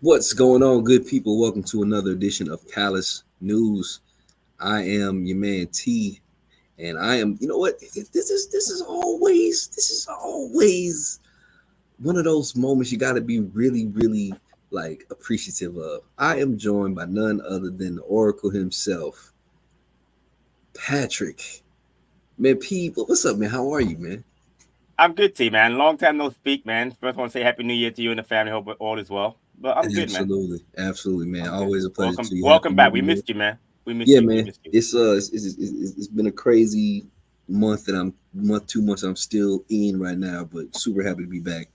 What's going on, good people? Welcome to another edition of Palace News. I am your man T, and I am. You know what? This is always one of those moments you got to be really like appreciative of. I am joined by none other than the Oracle himself, Patrick. Man, P, what's up, man? How are you, man? I'm good, T man. Long time no speak, man. First, want to say Happy New Year to you and the family. Hope all is well. But I'm good, man. Absolutely, man. I'm good. Always a pleasure Welcome, to you. Happy welcome New back. We Year. missed you, man. We missed Yeah, you. We man. missed you. It's been a crazy month that I'm month 2 months I'm still in right now, but super happy to be back.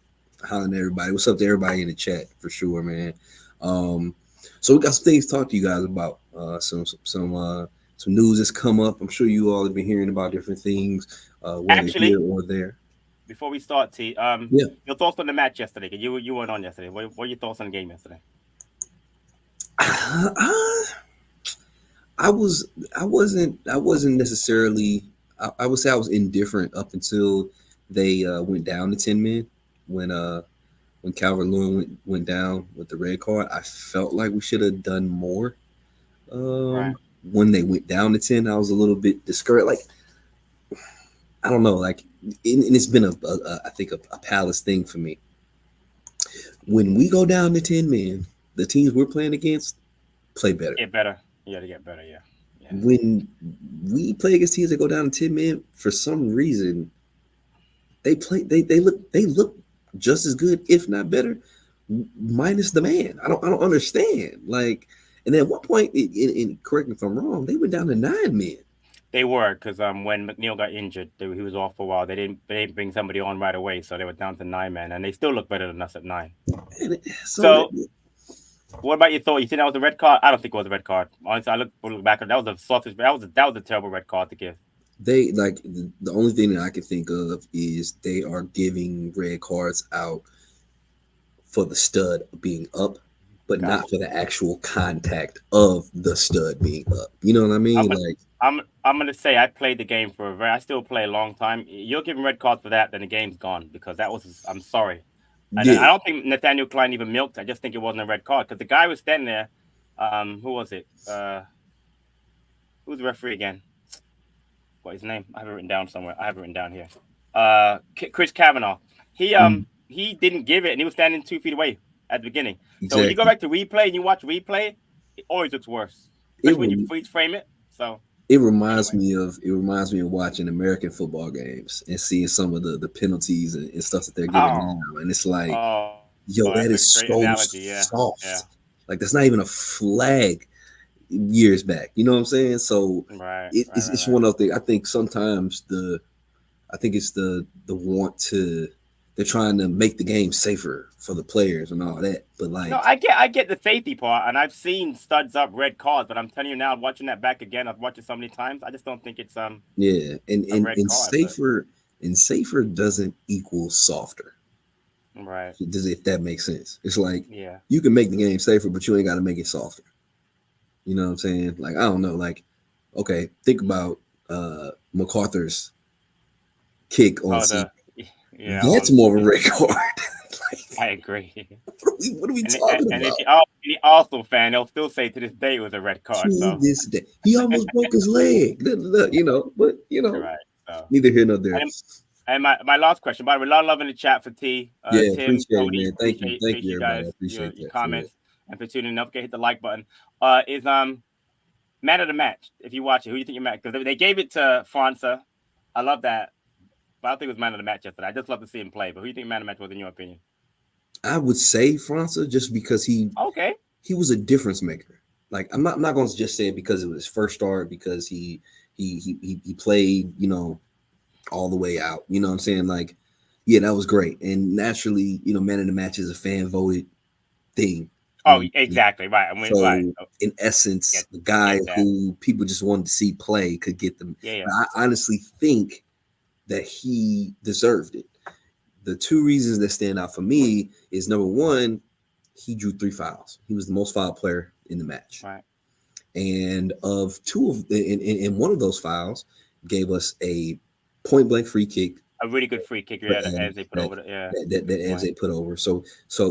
Hollering at everybody. What's up to everybody in the chat for sure, man. Um, so we got some things to talk to you guys about. Some news that's come up. I'm sure you all have been hearing about different things, whether here Actually, or there. before we start, T, Yeah. your thoughts on the match yesterday? 'Cause you weren't on yesterday. What are your thoughts on the game yesterday? I was I wasn't necessarily I would say I was indifferent up until they went down to 10 men when Calvert Lewin went down with the red card. I felt like we should have done more. Right. When they went down to 10, I was a little bit discouraged. Like I don't know, like and it's been I think a Palace thing for me. When we go down to 10 men, the teams we're playing against play better. Get better. You got to get better. Yeah. Yeah. When we play against teams that go down to 10 men, for some reason they look just as good, if not better, minus the man. I don't understand. Like, and then at one point, correct me if I'm wrong, they went down to 9 men. They were because when McNeil got injured, he was off for a while. They didn't bring somebody on right away, so they were down to 9 men, and they still look better than us at 9. And so So what about your thought? You think that was a red card? I don't think it was a red card. Honestly, look back. That was a sausage. That was a terrible red card to give. they like the only thing that I can think of is they are giving red cards out for the stud being up, but not Gotcha. for the actual contact of the stud being up. You know what I I'm mean? gonna, Like, I'm gonna say I played the game for a very. I still play a long time. You're giving red cards for that, then the game's gone because that was. I'm sorry. I yeah, don't think Nathaniel Klein even milked. I just think it wasn't a red card because the guy was standing there. Who was it? Who's the referee again? What his name? I have it written down somewhere. I have it written down here. Chris Kavanaugh. He mm, um he didn't give it, and he was standing 2 feet away at the beginning. So when you go exactly. back to replay and you watch replay, it always looks worse, It especially when you freeze frame it. So anyway, it reminds me of watching American football games and seeing some of the penalties and stuff that they're giving oh now, and it's like, oh, yo, that's a that is great so analogy. Yeah, soft. Like that's not even a flag years back. You know what I'm saying? So right, it's right. one of the. I think sometimes I think it's the want to. They're trying to make the game safer for the players and all that, but No, like, I get the safety part, and I've seen studs up red cards, but I'm telling you now, watching that back again, I've watched it so many times. I just don't think it's yeah, and a and red and card. But safer doesn't equal softer. right, Does if that makes sense? It's like yeah. you can make the game safer, but you ain't got to make it softer. You know what I'm saying? Like I don't know. Like okay, think about MacArthur's kick on Oh, C. yeah, That's more of a red card. I agree. What are we And talking and if about? you are any Arsenal fan, they'll still say to this day it was a red card. To So this day, he almost broke his leg. You know, but right. So neither here nor there. and my last question, by the way, a lot of love in the chat for T, Yeah, Tim, appreciate it, Cody. man. Thank Appreciate you, you everybody. I guys, appreciate your that for real. comments, and for tuning in. Don't forget to hit the like button. Is man of the match. If you watch it, who do you think you match? Because they gave it to França. I love that, but I don't think it was man of the match yesterday. I just love to see him play. But who do you think man of the match was in your opinion? I would say França just because Okay. he was a difference maker. Like I'm not going to just say it because it was his first start because he played all the way out. You know what I'm saying? Like yeah, that was great. And naturally, man of the match is a fan voted thing. Oh, Um, exactly. Right. I mean, right. so Oh, in get essence, the guy get that. who people just wanted to see play could get them. Yeah. Yeah. But I honestly think that he deserved it. The two reasons that stand out for me is number one, he drew 3 fouls. He was the most foul player in the match. Right. And in one of those fouls, gave us a point blank free kick a really good free kick for as Adams they put over the that good point. Eze put over. So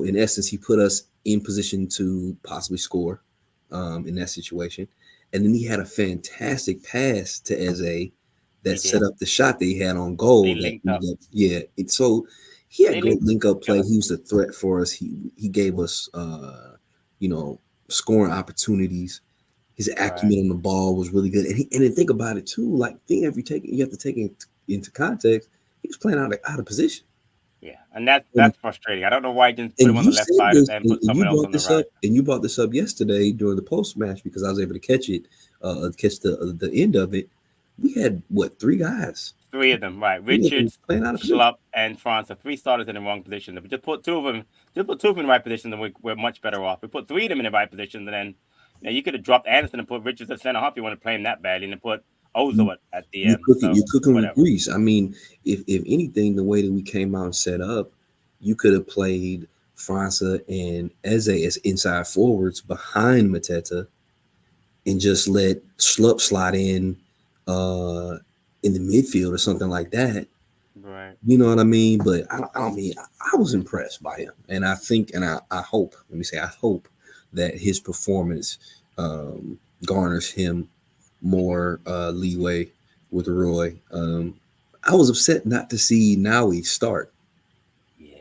in essence, he put us in position to possibly score in that situation, and then he had a fantastic pass to Eze that He set did. up the shot that he had on goal. They That linked up. ended up, yeah. So he had They great linked link up play. together. He was a threat for us. He gave us you know scoring opportunities. His Right. acumen on the ball was really good, and then think about it too. Like, think if you have to take it into context. He was playing out of position. Yeah, and that's And, that's frustrating. I don't know why he didn't put and him on the you left said side this, and put and you someone else brought on the this right. up, yesterday during the post match because I was able to catch the end of it. We had what, three guys? Three of them, right? Three of them Richards, playing out of position. Schlupp, and France. So three starters in the wrong position. If we just put two of them, in the right position, then we're much better off. We put three of them in the right position, and then you could have dropped Anderson and put Richards at center half. You want to play him that badly, and then put You, Ozo at DM. you're So cooking with whatever. grease. I mean, if anything, the way that we came out and set up, you could have played Franca and Eze as inside forwards behind Mateta and just let Schlupp slide uh, in the midfield or something like that. Right. You know what I mean? But I don't mean I was impressed by him, and I think, and I hope. Let me say, I hope that his performance garners him more leeway with Roy. I was upset not to see Naui start. Yeah,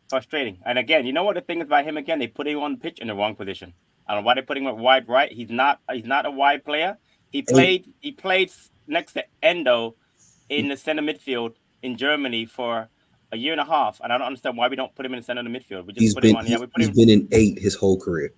frustrating. And again, you know what the thing is about him? Again, they put him on the pitch in the wrong position. I don't know why they put him at wide right. He's not. He's not a wide player. He And played. He played next to Endo in the center midfield in Germany for a year and a half, and I don't understand why we don't put him in the center of the midfield. We just put him on. Yeah, we put he's him been in eight his whole career.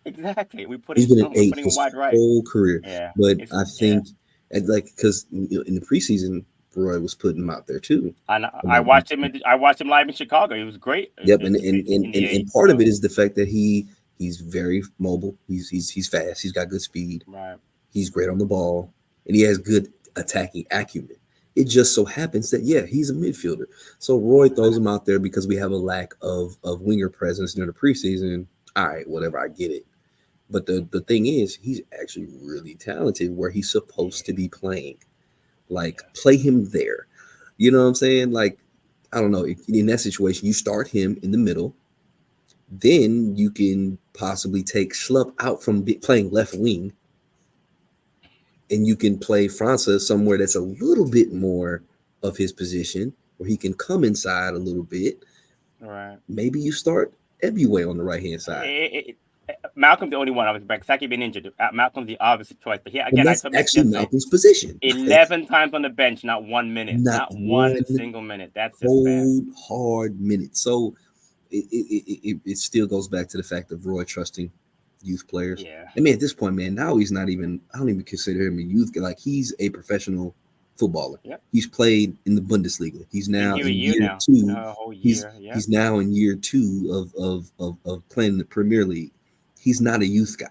exactly. We put He's him. been in We're eight putting him his wide right. whole career. Yeah, But it's I yeah. think, and like, because in the preseason, Roy was putting him out there too. And I watched him. I watched him live in Chicago. He was great Yep, in the eight. part of So it is the fact that he's very mobile. He's fast. He's got good speed. right. He's great on the ball, and he has good attacking acumen. It just so happens that yeah, he's a midfielder. So Roy throws him out there because we have a lack of winger presence during the preseason. All right, whatever, I get it. But the thing is, he's actually really talented where he's supposed to Yeah. be playing. Like, Yeah. play him there. You know what I'm saying? Like, I don't know. In that situation, you start him in the middle. Then you can possibly take Schlupp out from playing left wing, and you can play Franca somewhere that's a little bit more of his position, where he can come inside a little bit. Right. Maybe you start Eboué on the right hand side. Malcolm's the only one I was back. Saki been injured. Malcolm's the obvious choice. But here And again, I that's told you actually yesterday. Malcolm's position. 11 times on the bench, not 1 minute, Not not one one single minute. That's just bad. cold, hard minute. So it still goes back to the fact of Roy trusting youth players. Yeah. I mean, at this point, man, now he's not even. I don't even consider him a youth. Like, he's a professional footballer. Yep. He's played in the Bundesliga. He's Been now here a in year year now. two. A whole He's year. Yep. he's now in year two of playing in the Premier League. He's not a youth guy.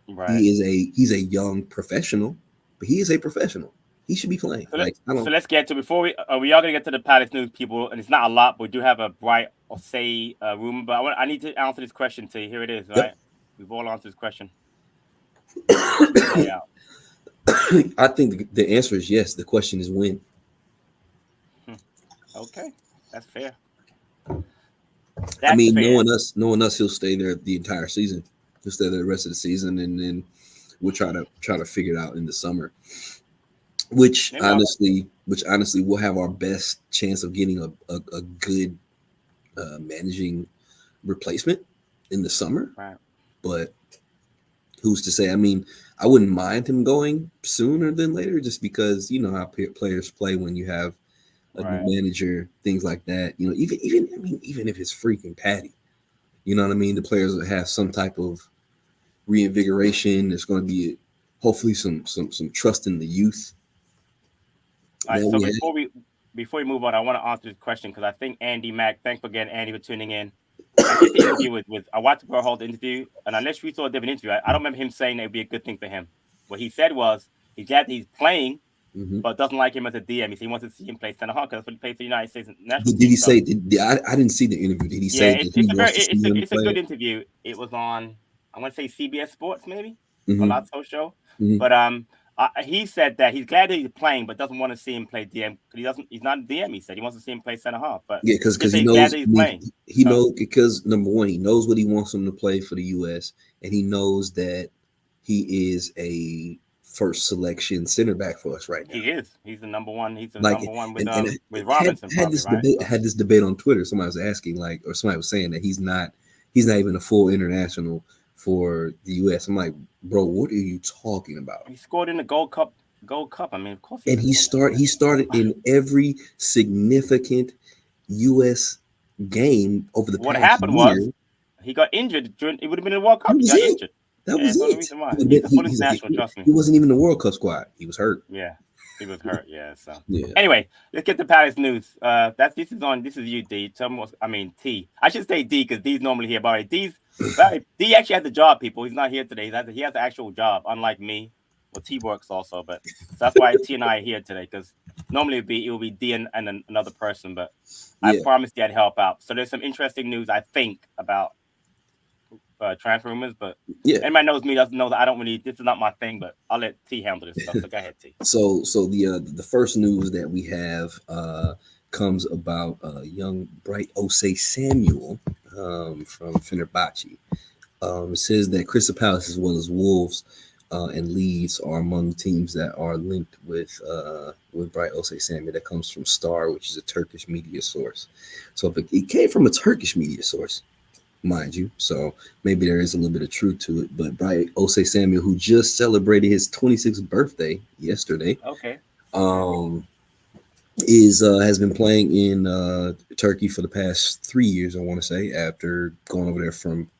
Right. He's a young professional, but he is a professional. He should be playing. So, Like, I don't. let's get to before we are gonna get to the Palace news, people, and it's not a lot, but we do have a Bright Osayi rumor. But I need to answer this question to you. Here it is. Right. Yep. We've all answered this question. How does this play out? I think the answer is yes. The question is when. Okay, that's fair. I That's mean, fair. knowing us, he'll stay there the entire season. He'll stay there the rest of the season, and then we'll try to figure it out in the summer. Which Maybe not. honestly, we'll have our best chance of getting a good managing replacement in the summer. Right. But who's to say? I mean, I wouldn't mind him going sooner than later, just because you know how players play when you have a new Right. manager, things like that. You know, even if it's freaking Patty, you know what I mean. The players will have some type of reinvigoration. There's going to be hopefully some trust in the youth. All right. That So we have. before we move on, I want to answer this question because I think Andy Mack. Thanks again, Andy, for tuning in. I think the interview with I watched Bro Hall the interview, and unless we saw a different interview, I don't remember him saying it would be a good thing for him. What he said was he's glad he's playing, Mm-hmm. but doesn't like him as a DM. He wants to see him play center half because that's what he plays for the United States national Did team. he So say? I didn't see the interview. Did he yeah, say that he wants to see him it's a good play? interview. It was on I want to say CBS Sports maybe or Mm-hmm. Lotso show, Mm-hmm. but He said that he's glad that he's playing, but doesn't want to see him play DM because he doesn't. He's not a DM. He said he wants to see him play center half, but Yeah, he just because said he he's glad knows that he's playing. he So knows because number one, he knows what he wants him to play for the U.S. and he knows that he is a first selection center back for us right now. he is. He's the number one. He's the Like, number one and with had Robinson had probably, this right? debate So, had this debate on Twitter. Somebody was asking, like, or somebody was saying that he's not even a full international for the U.S. I'm like, bro, what are you talking about? he scored in the Gold Cup. Gold Cup. I mean, of course he's And a full he international. started in every significant U.S. game over the What past happened was year. he got injured during. It would have been in the World That Cup. He was got it. injured. That Yeah, was that's the only it. reason why. He's a full international. Trust me. He wasn't even in the World Cup squad. He was hurt. Yeah, he was hurt. Yeah. So Yeah. anyway, let's get to Palace news. This is you, D. Tell me what I mean T. I should say D because D's normally here. But D actually has a job. People, he's not here today. He has an actual job, unlike me. Well, T works also, but so that's why T and I are here today because normally it will be D and another person, but I Yeah. promised I'd help out. So there's some interesting news I think about transfer rumors, but Yeah. anybody knows me doesn't know that I don't really. This is not my thing, but I'll let T handle this stuff. So go ahead, T. So the first news that we have comes about young Bright Osayi-Samuel from Fenerbahce. It says that Crystal Palace as well as Wolves and Leeds are among teams that are linked with Bright Osayi-Samuel. That comes from Star, which is a Turkish media source. So if it came from a Turkish media source, mind you, so maybe there is a little bit of truth to it. But Bright Osayi-Samuel, who just celebrated his 26th birthday yesterday, Okay. is has been playing in Turkey for the past 3 years, I want to say, after going over there from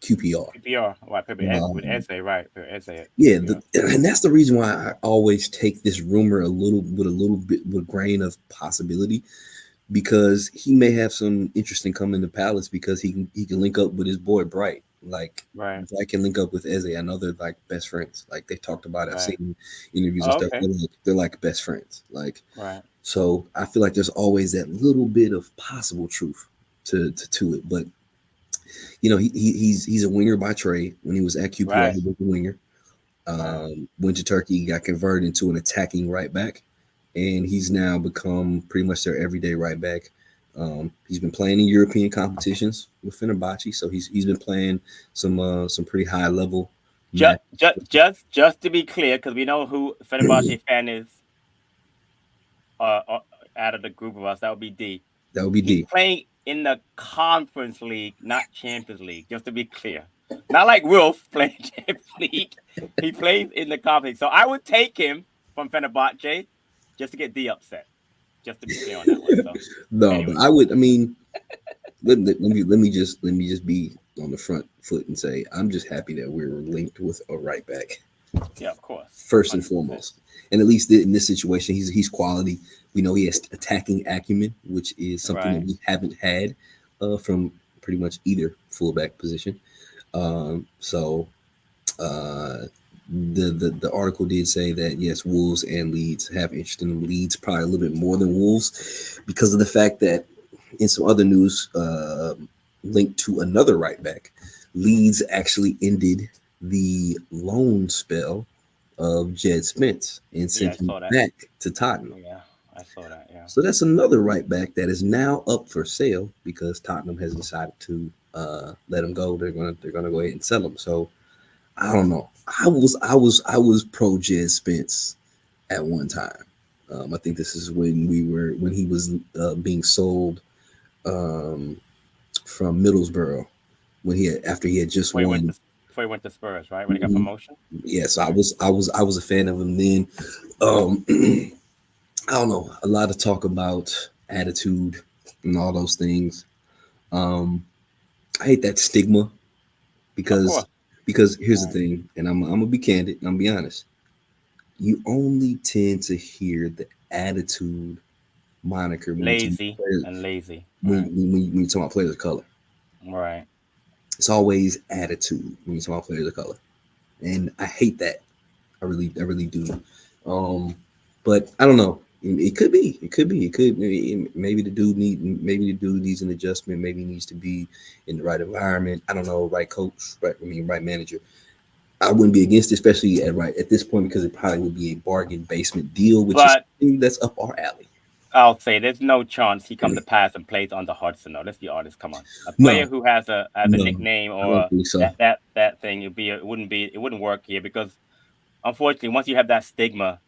QPR. PPR, right? With Um, essay, right? Essay. yeah, and that's the reason why I always take this rumor a little bit with a grain of possibility, because he may have some interesting coming to Palace because he can link up with his boy Bright. Like, Right. Bright can link up with Eze. I know they're like best friends. Like, they talked about it. I've Right. seen interviews and Oh, stuff. okay. They're like best friends. Like, Right. so I feel like there's always that little bit of possible truth to it. But he's a winger by trade. When he was at QPR, Right. he was a winger. Right. Went to Turkey, got converted into an attacking right back, and he's now become pretty much their everyday right back. He's been playing in European competitions with Fenerbahce, so he's been playing some pretty high level match. Just to be clear, because we know who Fenerbahce fan is. Out of the group of us, that would be D. That would be He's D. playing in the Conference League, not Champions League. Just to be clear, not like Wilf playing Champions League. He plays in the Conference. So I would take him from Fenerbahce just to get D upset. Just to be clear on that one. So No, anyway. but I would. I mean, let me just be on the front foot and say I'm just happy that we're linked with a right back. Yeah, of course. First and 100%. foremost, and at least in this situation, he's quality. We know he has attacking acumen, which is something that we haven't had from pretty much either fullback position. So the article did say that yes, Wolves and Leeds have interest in him. Leeds probably a little bit more than Wolves because of the fact that in some other news linked to another right back, Leeds actually ended the loan spell of Jed Spence and sent him back to Tottenham. Yeah, I saw that. Yeah. So that's another right back that is now up for sale because Tottenham has decided to let him go. They're gonna go ahead and sell him. So I don't know. I was pro Jed Spence at one time. I think this is when he was being sold from Middlesbrough after he had just won. Before he went to Spurs, right? When he got promotion. Yes, I was a fan of him then. I don't know. A lot of talk about attitude and all those things. I hate that stigma because here's the thing, and I'm gonna be candid. I'm gonna be honest. You only tend to hear the attitude moniker when lazy. When you talk about players of color. Right. It's always attitude when you talk about players of color, and I hate that. I really do. But I don't know. It could be. Maybe the dude needs an adjustment. Maybe he needs to be in the right environment. I don't know. Right coach. Right manager. I wouldn't be against it, especially at this point, because it probably would be a bargain basement deal, which is But something that's up our alley. I'll say there's no chance he come to pass and plays under Hudson. No, let's be honest. Come on, a player No, who has a no, nickname I don't or think so. that thing, it wouldn't work here because unfortunately, once you have that stigma,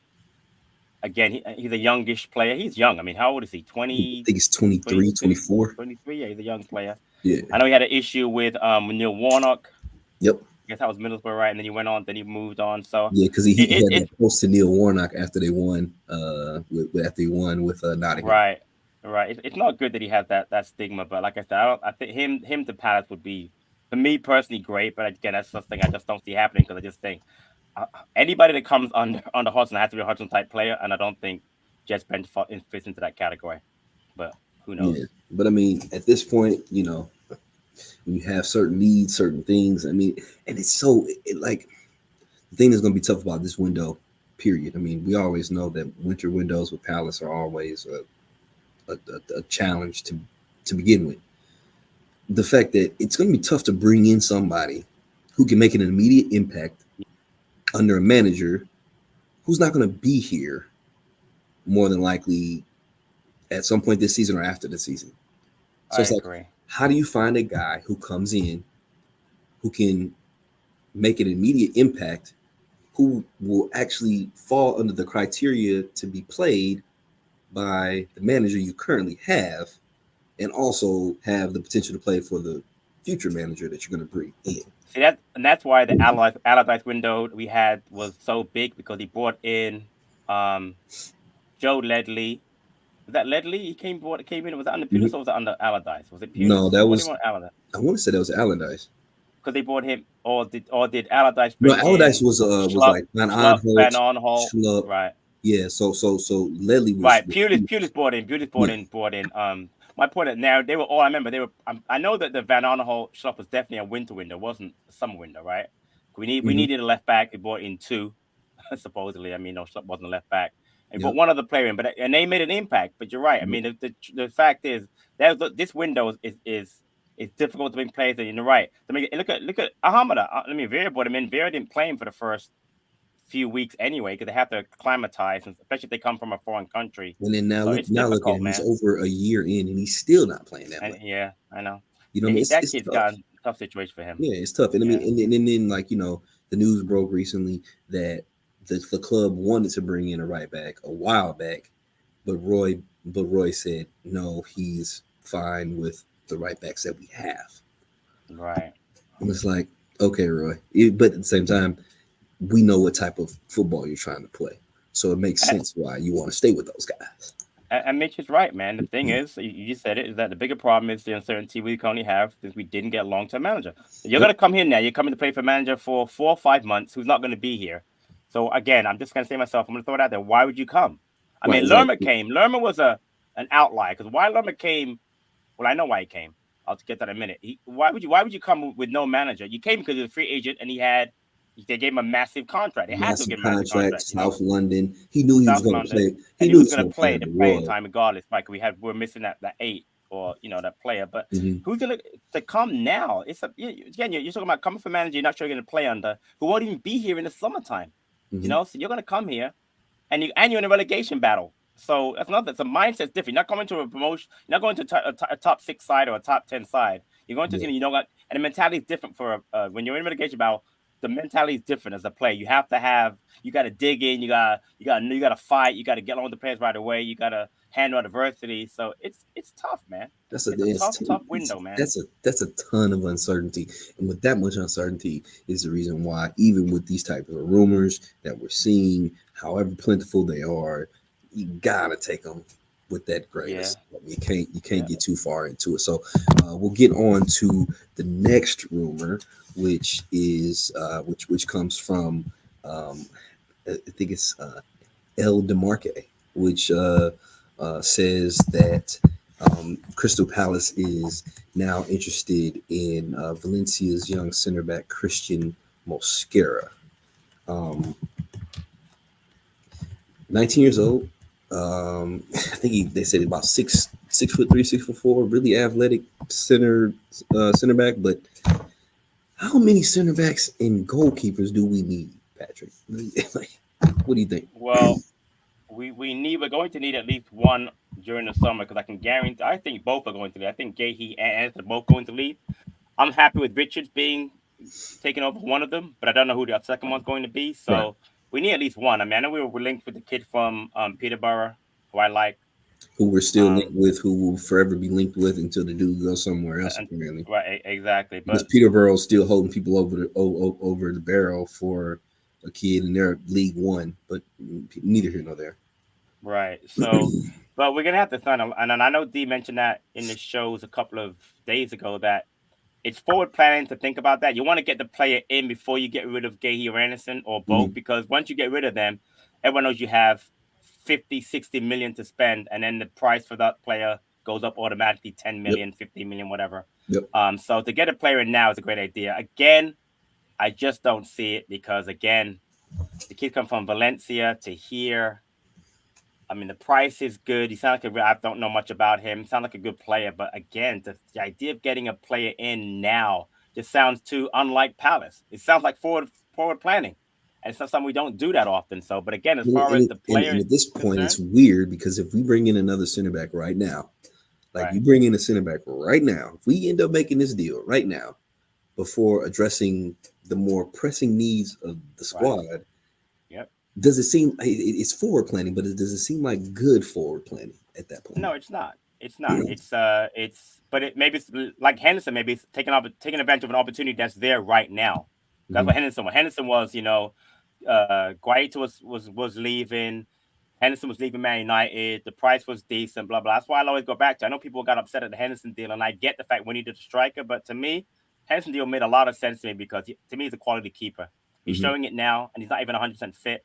again, he's a youngish player. He's young. I mean, how old is he? I 20, think it's 23, 22, 24. 23. Yeah, he's a young player. Yeah. I know he had an issue with Neil Warnock. Yep. I guess that was Middlesbrough, right? And then he went on. Then he moved on. So Yeah, because he had it that post to Neil Warnock after they won. After he won with Nottingham. right, right. It's not good that he has that stigma. But like I said, I think him to Palace would be for me personally great. But again, that's something I just don't see happening because I just think anybody that comes under Hudson has to be a Hudson type player, and I don't think Jets bench fits into that category. But who knows? Yeah, but I mean, at this point, when you have certain needs, certain things. I mean, and it's so like the thing that's going to be tough about this window. Period. I mean, we always know that winter windows with Palace are always a challenge to begin with. The fact that it's going to be tough to bring in somebody who can make an immediate impact under a manager who's not going to be here more than likely at some point this season or after the season. So it's like, how do you find a guy who comes in who can make an immediate impact, who will actually fall under the criteria to be played by the manager you currently have, and also have the potential to play for the future manager that you're going to bring in? See that's why the Allardyce window we had was so big because he brought in Joe Ledley. Was that Ledley? He came in. Was it under Pulis or was it under Allardyce? Was it Pulis? No, that was. Allardyce? I want to say that was Allardyce. Because they brought him, or did Allardyce No, bring Allardyce in was like Van Aanholt, Schlupp. right? Yeah, so Ledley was right. Pulis brought in. My point is now they were all. I remember they were. I know that the Van Aanholt Schlupp was definitely a winter window, wasn't a summer window, right? We needed a left back. We brought in two, supposedly. I mean, no, Schlupp wasn't a left back. And brought one other player in, and they made an impact. But you're right. I mean, the fact is that this window is difficult to bring players in. You're right. I mean, look at Ahamada. I mean, Vera brought him in. Vera didn't play him for the first few weeks anyway because they have to acclimatize, especially if they come from a foreign country. And then now, so look at him. He's over a year in, and he's still not playing that way. Yeah, I know. That kid's got a tough situation for him. Yeah, it's tough. And I mean, and then like the news broke recently that the club wanted to bring in a right back a while back, but Roy said no, he's fine with the right backs that we have. Right. And it's like, okay, Roy, but at the same time, we know what type of football you're trying to play, so it makes sense why you want to stay with those guys. And Mitch is right, man. The thing is, you said it, is that the bigger problem is the uncertainty we currently have since we didn't get a long-term manager. You're going to come here now. You're coming to play for a manager for 4 or 5 months who's not going to be here. So, again, I'm just going to say myself, I'm going to throw it out there. Why would you come? I mean, Lerma came. Lerma was an outlier because why Lerma came, well, I know why he came. I'll get that in a minute. Why would you come with no manager? You came because he was a free agent and they gave him a massive contract. They had to give him a massive contract. South London. He knew he was going to play. He knew he was going to play the playing time regardless. Like we're missing that 8 or that player. But who's going to come now? Again, you're talking about coming for manager. You're not sure you're going to play under. Who won't even be here in the summertime. So you're going to come here, and you're in a relegation battle. So that's another. The mindset's different. You're not going to a promotion. You're not going to a top 6 side or a top 10 side. You're going to and the mentality is different for when you're in a relegation battle. The mentality is different as a player. You got to dig in. You got to fight. You got to get along with the players right away. You got to handle adversity. So it's tough, man. It's a tough window, man. That's a ton of uncertainty, and with that much uncertainty is the reason why, even with these types of rumors that we're seeing, however plentiful they are, you gotta take them with that grace. Yeah. You can't get too far into it. So we'll get on to the next rumor, which is which comes from I think it's El DeMarque, which says that Crystal Palace is now interested in Valencia's young center back Cristhian Mosquera, 19 years old. I think they said about 6'3", 6'4", really athletic center back, but How many center backs and goalkeepers do we need, Patrick? Like, what do you think? Well, we're going to need at least one during the summer because I can guarantee. I think both are going to leave. I think Gahey and Anderson are both going to leave. I'm happy with Richards being taking over one of them, but I don't know who the second one's going to be. Right. So we need at least one. I mean, I know we're linked with the kid from Peterborough, who I like. Who we're still linked Um, with, who will forever be linked with until the dude goes somewhere else, and, apparently. right, exactly. Because But Peterborough's still holding people over the barrel for a kid in their League One, but neither here nor there. right, so but we're gonna have to sign. And I know D mentioned that in the shows a couple of days ago that it's forward planning to think about that. You want to get the player in before you get rid of Gahey or Anderson or both, Mhm. because once you get rid of them, everyone knows you have 50, 60 million to spend, and then the price for that player goes up automatically 10 Yep. million, 50 million, whatever. Yep. So to get a player in now is a great idea. Again, I just don't see it because again, the kid come from Valencia to here. I mean, the price is good. He sounds like I don't know much about him. Sounds like a good player, but again, the idea of getting a player in now just sounds too unlike Palace. It sounds like forward planning, and it's not something we don't do that often. So, but again, as And, far as and, the and player at this point, it's concerned, weird because if we bring in another center back right now, like right, you bring in a center back right now, if we end up making this deal right now, before addressing the more pressing needs of the right, squad, yep. does it seem it's forward planning, but does it seem like good forward planning at that point? No, it's not. It's not. But it maybe it's like Henderson. Maybe it's taking advantage of an opportunity that's there right now. That's what Mhm. Henderson was. Henderson was, Guaita was leaving. Henderson was leaving Man United. The price was decent. Blah blah. That's why I always go back to. I know people got upset at the Henderson deal, and I get the fact we needed a striker, but to me, Henderson deal made a lot of sense to me because to me he's a quality keeper. He's Mhm. showing it now, and he's not even 100% fit.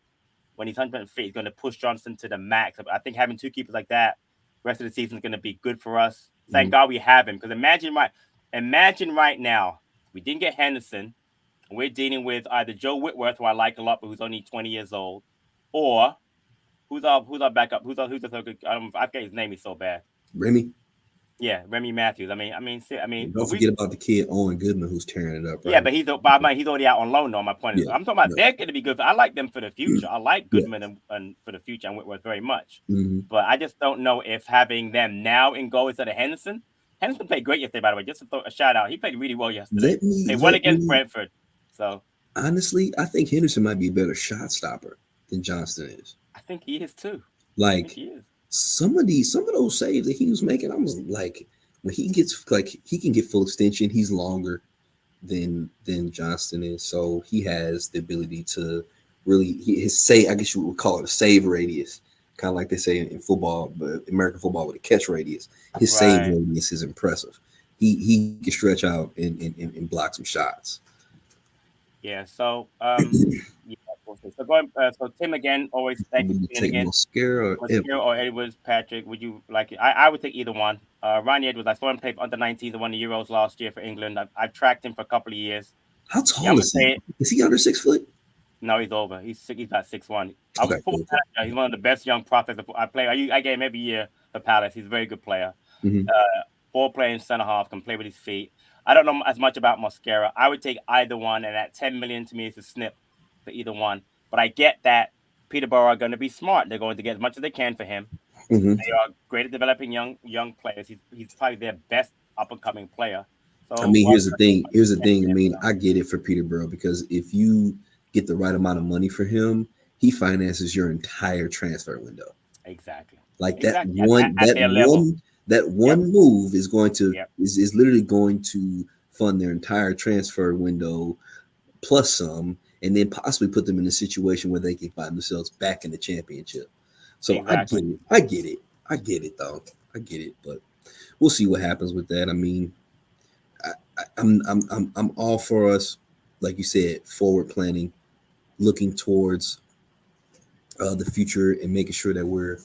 When he's 100% fit, he's going to push Johnson to the max. I think having two keepers like that rest of the season is going to be good for us. Thank Mhm. God we have him because imagine right now we didn't get Henderson. We're dealing with either Joe Whitworth, who I like a lot, but who's only 20 years old, or who's our backup? Who's the good? I forget his name. He's so bad. Remy, Yeah, Remy Matthews. and don't But forget about the kid Owen Goodman who's tearing it up yeah, right but now. he's already out on loan. Though my point is, Yeah, I'm talking about yeah, they're going to be good. I like them for the future. I like yeah. Goodman and for the future and Whitworth very much. Hmm. But I just don't know if having them now in goal instead of Henderson. Henderson played great yesterday, by the way. Just to throw a shout out, he played really well yesterday. They won Let against me Brentford, so honestly, I think Henderson might be a better shot stopper than Johnston is. I think he is too. I think Like he is. some of those saves that he was making, I was like, when he gets like he can get full extension, he's longer than Johnston is, so he has the ability to really his say. I guess you would call it a save radius, kind of like they say in football, but American football with a catch radius. His save Right. radius is impressive. He can stretch out and block some shots. Yeah. Yeah. Okay. So Tim again. Always thank you Would for you tuning take again. Mosquera or Mosquera Edwards? or Edwards, Patrick, would you like it? I would take either one. Ronnie Edwards, I saw him play for under 19s and won the Euros last year for England. I've tracked him for a couple of years. How Yeah, I'm tall gonna is he? say it. Is he under 6 foot? No, he's over. He's about 6'1". I was Okay, a football cool, cool. manager. He's one of the best young prospects I play. I get him every year for Palace. He's a very good player. Hmm. Ball playing center half, can play with his feet. I don't know as much about Mosquera. I would take either one, and at 10 million to me is a snip for either one. But I get that Peterborough are going to be smart. They're going to get as much as they can for him. Hmm. They are great at developing young players. He's probably their best up and coming player. I So mean, why here's the would I take thing. Here's the money thing. I for him? mean, I get it for Peterborough because if you get the right amount of money for him, he finances your entire transfer window. Exactly. Like Exactly. At their level. that Yep. one move is going to Yep. is literally going to fund their entire transfer window plus some, and then possibly put them in a situation where they can find themselves back in the championship. So I Exactly. get it. I get it. I get it though. I get it. But we'll see what happens with that. I mean, I'm all for us, like you said, forward planning, looking towards the future and making sure that we're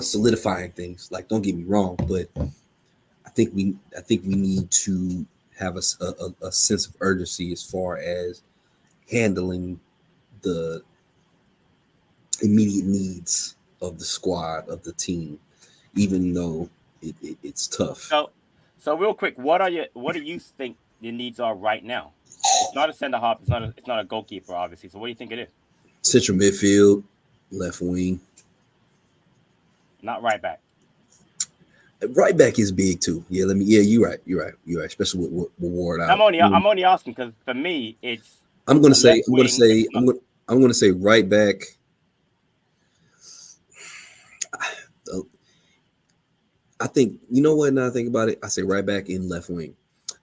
solidifying things. Like, don't get me wrong, but I think we need to have a sense of urgency as far as handling the immediate needs of the squad of the team, even though it's tough. So real quick, what do you think? your needs are right now. It's not a center half. It's not a goalkeeper, obviously. So what do you think it is? Central midfield, left wing. Not right back. Right back is big too. Yeah, let me. Yeah, you're right. You're right. You're right. Especially with Ward I'm out. only I'm only asking because for me it's I'm gonna a left say. I'm gonna wing. If say. it's not, I'm gonna say right back. uh, I think you know what. Now I think about it, I say right back in left wing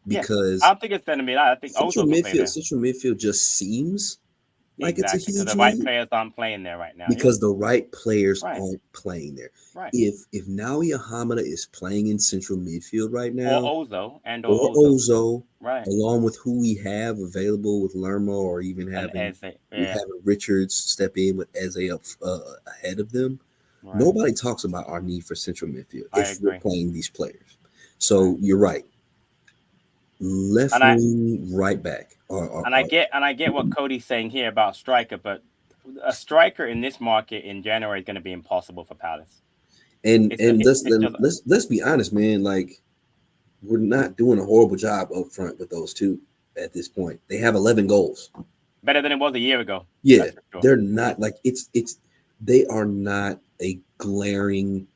yeah, I because don't think it's center mid. I think Ozo can play there. central midfield just seems like it's a Exactly, because the huge right need players aren't playing there right now. Yeah, because the right players right, aren't playing there. right. If Nawi Hamada is playing in central midfield right Or now, Ozo or or Ozo. Ozo, Right. along with who we have available with Lerma, or even And having as yeah, Richards step in with Eze up ahead of them, right. nobody talks about our need for central midfield I if we're agree. playing these players. Right. So you're right. Left And I wing, right back. and I get what Cody's saying here about striker, but a striker in this market in January is going to be impossible for Palace. And It's just let's be honest, man. Like we're not doing a horrible job up front with those two at this point. They have 11 goals. better than it was a year ago. Yeah, That's for sure. they're not like it's they are not a glaring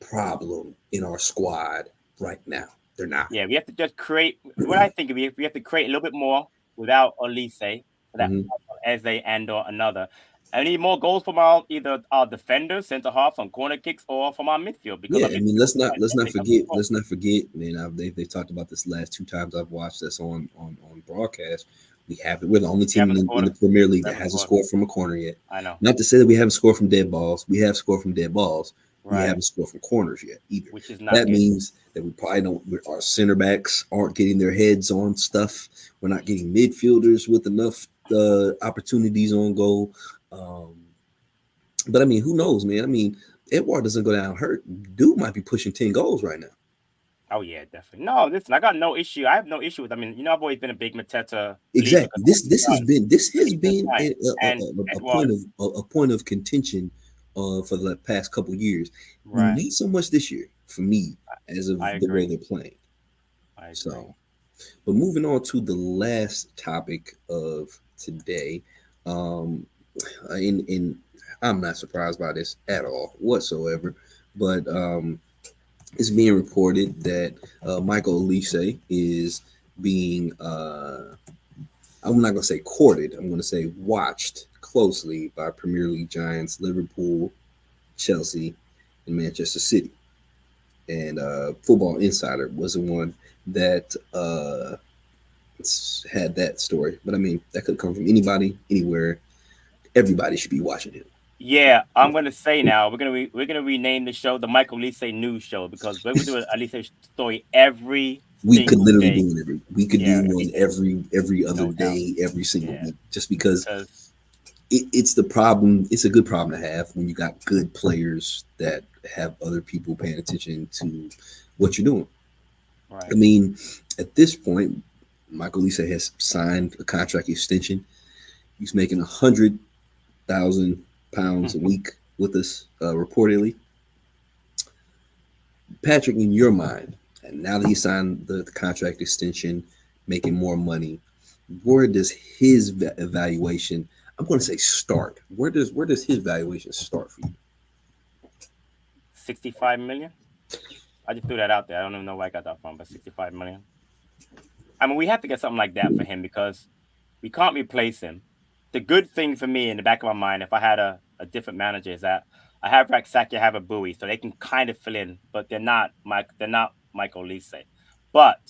problem in our squad right now. They're not. Yeah, we have to just create. What I think we have to create a little bit more without Olise for that Mhm. as a and or another. I need more goals from our either our defenders, centre half on corner kicks, or from our midfield because Yeah, our I mean, midfield definitely doesn't score. let's not forget, man. They've talked about this last two times I've watched this on broadcast. We're the only We team haven't in scored. the Premier League We that haven't hasn't scored. scored from a corner yet. I know. Not to say that we haven't scored from dead balls. We have scored from dead balls. We Right. haven't scored from corners yet either. Which is not That good. means that we probably don't. Our center backs aren't getting their heads on stuff. We're not getting midfielders with enough opportunities on goal. Um, but I mean, who knows, man? I mean, Edward doesn't go down hurt. Dude might be pushing 10 goals right now. Oh yeah, definitely. No, listen, I got no issue. I have no issue with. I mean, I've always been a big Mateta believer Exactly. because what he does, This but has he's just been fine. And Edward, a point of contention for the past couple years. right? Not so much this year for me as of I the way agree. they're playing. I agree. So, but moving on to the last topic of today, um, in I'm not surprised by this at all whatsoever, but it's being reported that Michael Olise is being I'm not going to say courted. I'm going to say watched closely by Premier League giants Liverpool, Chelsea, and Manchester City. And Football Insider was the one that had that story. But I mean, that could come from anybody, anywhere. Everybody should be watching it. Yeah, I'm gonna say now we're gonna rename the show the Michael Lise News Show because we're gonna do a Lise story every We could single literally day. do it we could Yeah, do one every other no doubt. day, every single Yeah, week, just because because it's the problem. It's a good problem to have when you got good players that have other people paying attention to what you're doing. I right. mean, at this point, Michael Lisa has signed a contract extension. He's making £100,000 a week with us, reportedly. Patrick, in your mind, and now that he signed the contract extension, making more money, where does his evaluation? I'm going to say start. Where does his valuation start for you? 65 million. I just threw that out there. I don't even know where I got that from, but 65 million. I mean, we have to get something like that for him because we can't replace him. The good thing for me in the back of my mind, if I had a different manager, is that I have Raksaki, I have a Bowie, so they can kind of fill in, but they're not Michael Lise. But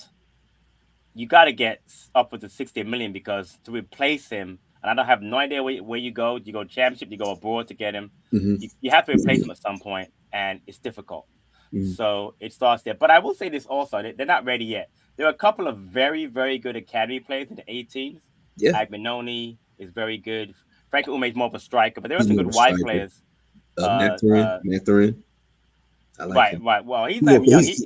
you got to get upwards of 60 million because to replace him, and I don't have no idea where you go. You go championship, you go abroad to get him. Mm-hmm. You have to replace him at some point, and it's difficult. Mm-hmm. So it starts there. But I will say this also: they're not ready yet. There are a couple of very, very good academy players in the 18s. Yeah, Agbenoni is very good. Frank Ume is more of a striker, but there are he's some more good of a wide striker. players. Uh, uh, Mathurin. I like right, him. right. Well, he's not He's even young. he's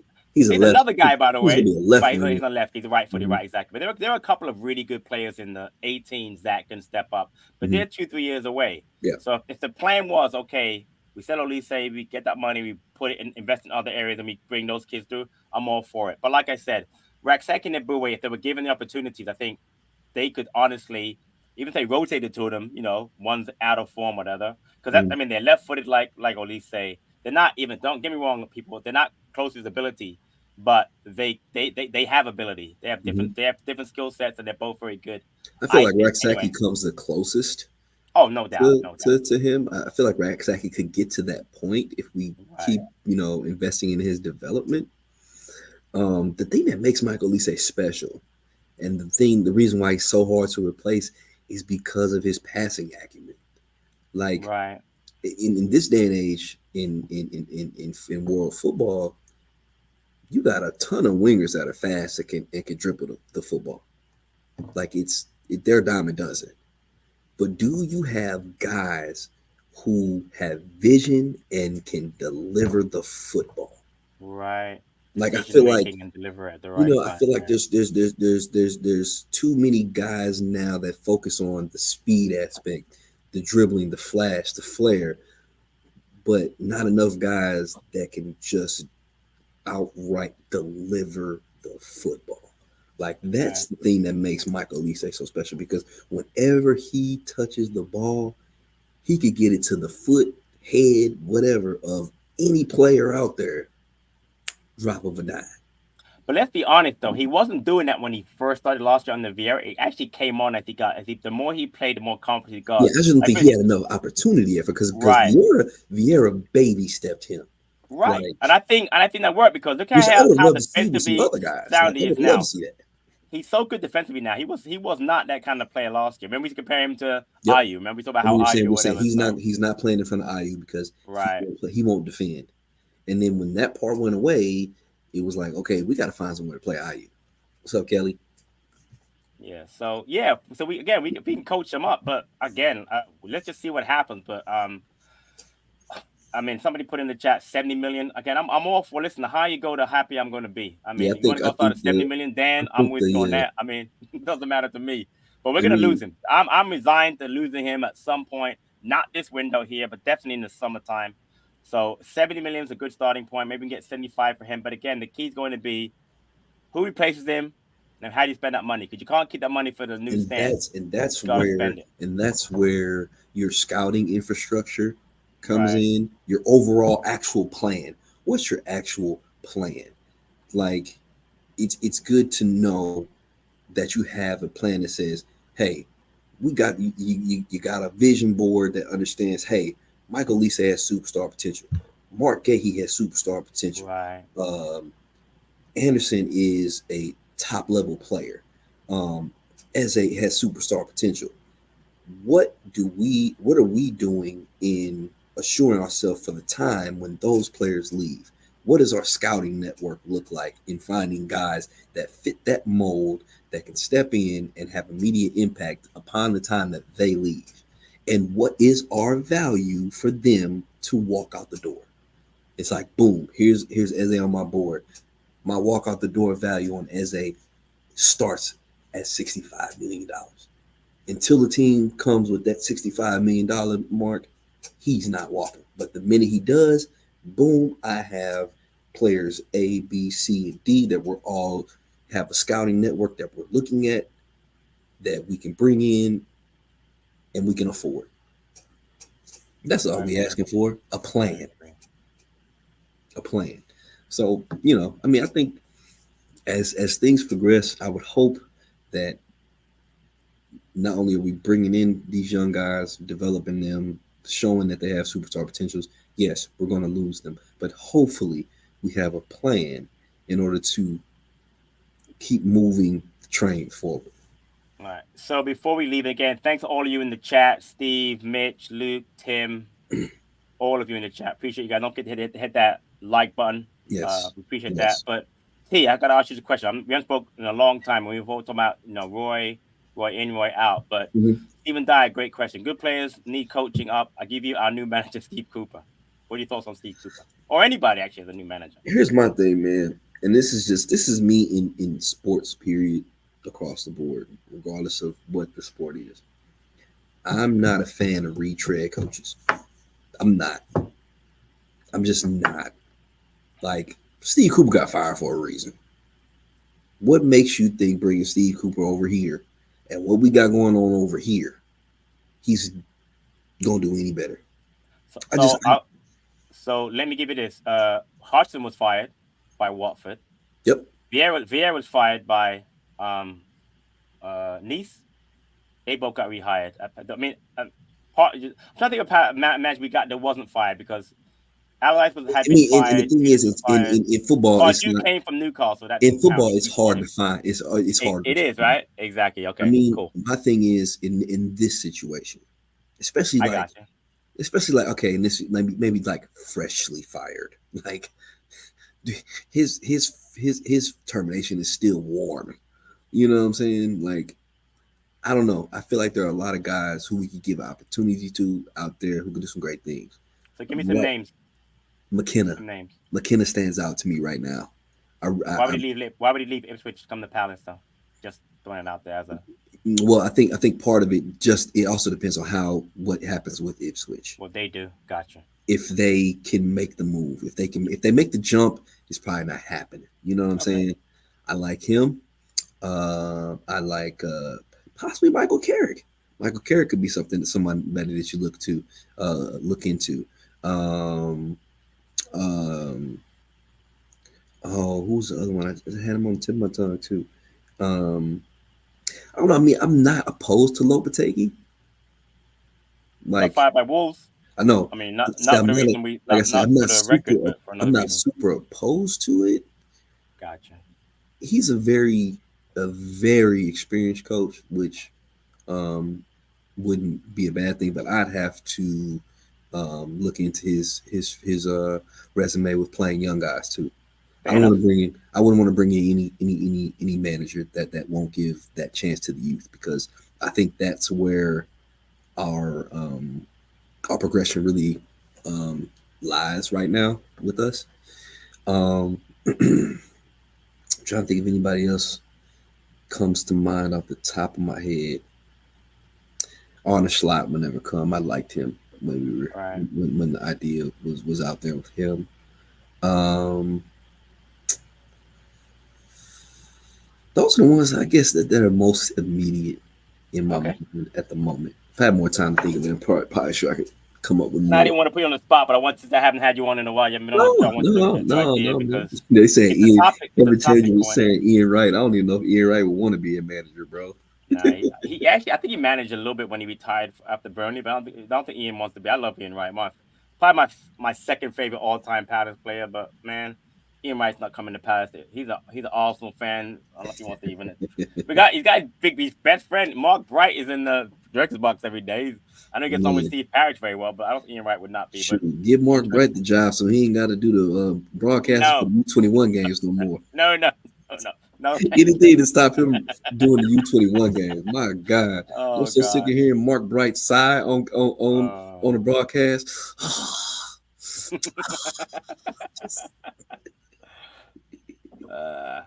a He's left. another guy, by the He's gonna way. be a left Right, winger. he's on left. He's right footed, Mm-hmm. right, exactly. But there are a couple of really good players in the 18s that can step up, but Mm-hmm. they're 2-3 years away. Yeah. So if the plan was okay, we sell Olise, we get that money, we put it in, invest in other areas, and we bring those kids through. I'm all for it. But like I said, Raksaki and Eboué, if they were given the opportunities, I think they could honestly, even if they rotated to them, one's out of form, whatever. Because Mm. I mean, they're left-footed, like Olise say. They're not even. Don't get me wrong, people. They're not close to his ability, but they have ability. They have Hmm. different skill sets, and they're both very good. I feel I like think Raksaki anyway. comes the closest Oh, no doubt, to, no doubt. to him. I feel like Raksaki could get to that point if we Right, keep, investing in his development. The thing that makes Michael Olise special, and the reason why he's so hard to replace, is because of his passing acumen. Like right, in this day and age, in world football, you got a ton of wingers that are fast and can dribble the football. Like they're a dime a dozen. But do you have guys who have vision and can deliver the football? right. Like I Decision feel like making and deliver at the right I time. feel like Right, there's too many guys now that focus on the speed aspect, the dribbling, the flash, the flair, but not enough guys that can just outright deliver the football. Like right. that's the thing that makes Michael Olise so special because whenever he touches the ball, he could get it to the foot, head, whatever of any player out there, drop of a dime. But let's be honest though, he wasn't doing that when he first started last year on the Vieira. It actually came on the more he played, the more confidence he Yeah, got. I just don't Like think for he had instance, enough opportunity effort because right, Vieira baby stepped him. right. And Like, I think that worked because look which I how would how love to see with some defensively other guys. Like, sound I he is would love to now. see that. He's so good defensively now. He was not that kind of player last year. Remember we used to compare him to Yep. Ayu. Remember we talked about And how we're Ayu or saying whatever. So he's not playing in front of IU because right. he won't defend. And then when that part went away, it was like, okay, we got to find somewhere to play IU. What's up, Kelly? So we can coach him up, but again, let's just see what happens. But I mean, somebody put in the chat 70 million. Again, I'm all for listen, the higher you go, the happier I'm gonna be. I Yeah, mean, you want to I go start think at 70 million, I Dan, I'm think with you on the that. I mean, it doesn't matter to me. But we're I gonna lose mean, him. I'm resigned to losing him at some point. Not this window here, but definitely in the summertime. So 70 million is a good starting point. Maybe we can get 75 for him. But again, the key is going to be who replaces him and how do you spend that money? Because you can't keep that money for the new and stand. that's and You that's gotta where spend it. your scouting infrastructure comes Right. in. Your overall actual plan. What's your actual plan? Like, it's good to know that you have a plan that says, hey, we got you got a vision board that understands, hey, Michael Lisa has superstar potential. Mark Gahey has superstar potential. Right. Um, Anderson is a top level player. Um, Eze has superstar potential. What are we doing in assuring ourselves for the time when those players leave? What does our scouting network look like in finding guys that fit that mold that can step in and have immediate impact upon the time that they leave? And what is our value for them to walk out the door? It's like boom, here's Eze on my board. My walk out the door value on Eze starts at $65 million. Until the team comes with that $65 million mark, he's not walking. But the minute he does, boom, I have players A, B, C, and D that we're all have a scouting network that we're looking at that we can bring in and we can afford. That's all I we agree. asking for. A I plan. agree. A plan. So, I mean, I think as things progress, I would hope that not only are we bringing in these young guys, developing them, showing that they have superstar potentials, yes, we're going to lose them, but hopefully we have a plan in order to keep moving the train forward. All right. So before we leave again, thanks to all of you in the chat, Steve, Mitch, Luke, Tim, all of you in the chat. Appreciate you guys. Don't forget to hit that like button. Yes, We appreciate that. yes. But T, I gotta ask you the question. We haven't spoke in a long time. We've all talking about Roy in, Roy out. But Mm-hmm. Stephen Dye, great question. Good players need coaching up. I give you our new manager, Steve Cooper. What are your thoughts on Steve Cooper, or anybody actually as a new manager? Here's my thing, man, and this is me in sports period across the board, regardless of what the sport is. I'm not a fan of retread coaches. I'm not. I'm just not. Like Steve Cooper got fired for a reason. What makes you think bringing Steve Cooper over here and what we got going on over here, he's gonna do any better? So, I just, so, I, so let me give you this. Hodgson was fired by Watford. yep. Vieira was fired by um, Nice. They both got rehired. I mean, I'm trying to think of a match we got that wasn't fired because Allardyce had I been mean, and the fired. thing Vieira is, was it's fired. in football, Oh, it's Duke not came from Newcastle. That in didn't count. football. It's hard to find. It's It, hard to it is find. right. Exactly. I Okay. mean, Cool. my thing is in this situation, especially I like got you. okay, and this maybe like freshly fired, like his termination is still warm. You know what I'm saying? Like I don't know. I feel like there are a lot of guys who we could give opportunity to out there who could do some great things. So give me some Right, names. Give me McKenna. some names. McKenna stands out to me right now. Why would he leave? Why would he leave Ipswich to come to Palace though? Just throwing it out there as a Well, I think part of it just it also depends on how what happens with Ipswich. what they do. Gotcha. If they can make the move, if they make the jump, it's probably not happening. You know what I'm Okay. saying? I like him. I like possibly Michael Carrick. Michael Carrick could be something that someone better that you look into. Um, um, oh, who's the other one? I had him on the tip of my tongue too. Um, I don't know. I mean, I'm not opposed to Lopetegui. Got Like fired by Wolves. I know, I mean, see, not for the reason we like I said, not for the record, but for I'm another not reason. super opposed to it. Gotcha. He's a very experienced coach, which um, wouldn't be a bad thing. But I'd have to look into his resume with playing young guys too. I Fair don't want to enough. bring in. I wouldn't want to bring in any manager that won't give that chance to the youth because I think that's where our um, our progression really um, lies right now with us. I'm trying to think if anybody else comes to mind off the top of my head. Arne Slot would never come. I liked him when we were Right. when the idea was out there with him. Um, those are the ones I guess that are most immediate in my Okay. mind at the moment. If I had more time to think of it, I'm probably sure I could come up with Now, I more. didn't want to put you on the spot, but I want since I haven't had you on in a while, you haven't been on the show. I No, want you to no, get your no, idea no, man. because They saying it's a Ian. topic. It's a Every time topic you was going. saying Ian Wright, I don't even know if Ian Wright would want to be a manager, bro. Nah, he actually, I think he managed a little bit when he retired after Burnley, but I don't think Ian wants to be. I love Ian Wright. Probably my second favorite all time Palace player, but man, Ian Wright's not coming to Palace. He's an Arsenal fan. I don't know if he wants to even. He's got his best friend Mark Bright is in the director's box every day. I know he gets on with Man, Steve Parrish very well, but I don't think Ian Wright would not be. But shoot, give Mark interesting. Bright the job so he ain't got to do the broadcasting for No, the U21 games no more. no, no, no. Thank you. Anything to stop him doing the U21 games. My God, I'm Oh so sick of God. hearing Mark Bright sigh on Uh, the broadcast. uh,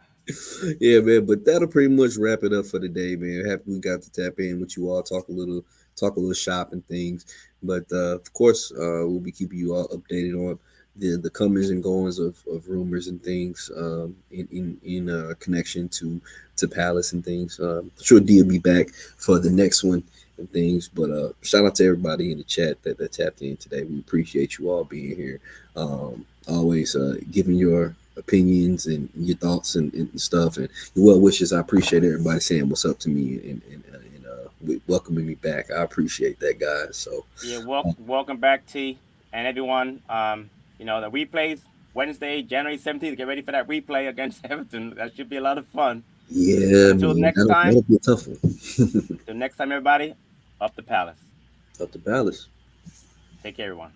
Yeah, man. But that'll pretty much wrap it up for today, man. Happy we got to tap in with you all, talk a little shop and things. But of course, we'll be keeping you all updated on the comings and goings of rumors and things in connection to Palace and things. Sure, D will be back for the next one and things. But shout out to everybody in the chat that tapped in today. We appreciate you all being here. Always giving your opinions and your thoughts and stuff and your well wishes. I appreciate everybody saying what's up to me and welcoming me back. I appreciate that, guys. So yeah, welcome back, T, and everyone. The replays Wednesday, January 17th. Get ready for that replay against Everton. That should be a lot of fun. But yeah, until man, next time, that'll be a tough one. everybody, up the Palace. Up to Palace. Take care, everyone.